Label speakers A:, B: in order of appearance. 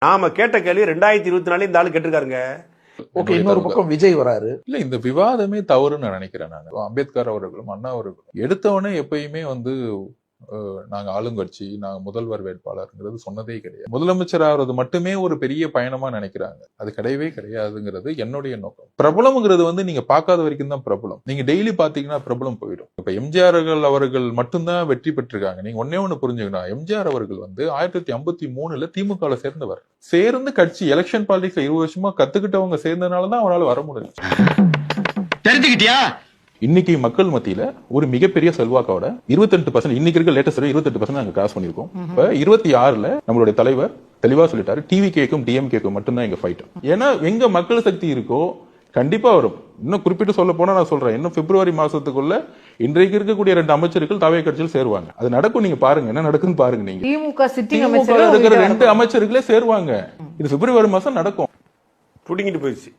A: நாம கேட்ட கேள்வி 2024 இந்த ஆளு கேட்டிருக்காருங்க.
B: ஓகே, இன்னொரு பக்கம் விஜய் வராரு.
C: இல்ல, இந்த விவாதமே தவறுன்னு நினைக்கிறேன் நான். அம்பேத்கர் அவர்களும் அண்ணா அவர்களும் எடுத்தவனே எப்பயுமே நாங்க ஆளுங்கட்சி, நாங்க முதல்வர் வேட்பாளர்ங்கிறது சொன்னதே கிடையாது. முதலமைச்சர் ஆகிறது மட்டுமே ஒரு பெரிய பயணமா நினைக்கிறாங்க. அது கிடையவே கிடையாதுங்கிறது என்னுடைய நோக்கம். பிரபலம்ங்கிறது நீங்க பார்க்காத வரைக்கும் தான் பிரபலம். நீங்க டெய்லி பாத்தீங்கன்னா பிரபலம் போயிடும். இப்ப எம்ஜிஆர் அவர்கள் மட்டும்தான் வெற்றி பெற்றிருக்காங்க. நீங்க ஒண்ணு புரிஞ்சுக்கணும். எம்ஜிஆர் அவர்கள் 1953 திமுக சேர்ந்தவர். சேர்ந்து கட்சி எலெக்ஷன் பாலிடிக்ஸ்ல 20 வருஷமா கத்துக்கிட்டவங்க சேர்ந்ததுனாலதான் அவரால் வர முடியும்.
D: தெரிஞ்சுக்கிட்டியா?
C: இன்னைக்கு மக்கள் மத்தியில ஒரு மிகப்பெரிய செல்வாக்கோட 28%, இன்னைக்கு இருக்க லேட்டஸ்ட் 28% நாங்க கிராஸ் பண்ணிருக்கோம். இப்ப 26ல நம்மளுடைய தலைவர் தெளிவா சொல்லிட்டாரு, டிவிகேக்கும் டிஎம்கேக்கும் மட்டும்தான் எங்க ஃபைட். ஏன்னா எங்க மக்கள் சக்தி இருக்கோ கண்டிப்பா வரும். இன்னும் குறிப்பிட்டு சொல்ல போனா நான் சொல்றேன், இன்னும் பிப்ரவரி மாசத்துக்குள்ள இன்றைக்கு இருக்கக்கூடிய 2 அமைச்சர்கள் தாவே கட்சியில் சேருவாங்க. அது நடக்கும். நீங்க பாருங்க என்ன நடக்குன்னு பாருங்க. நீங்க
E: திமுக
C: இருக்கிற 2 அமைச்சர்களே சேருவாங்க. இது பிப்ரவரி மாசம் நடக்கும்.
A: புடிங்கிட்டு போயிடுச்சு.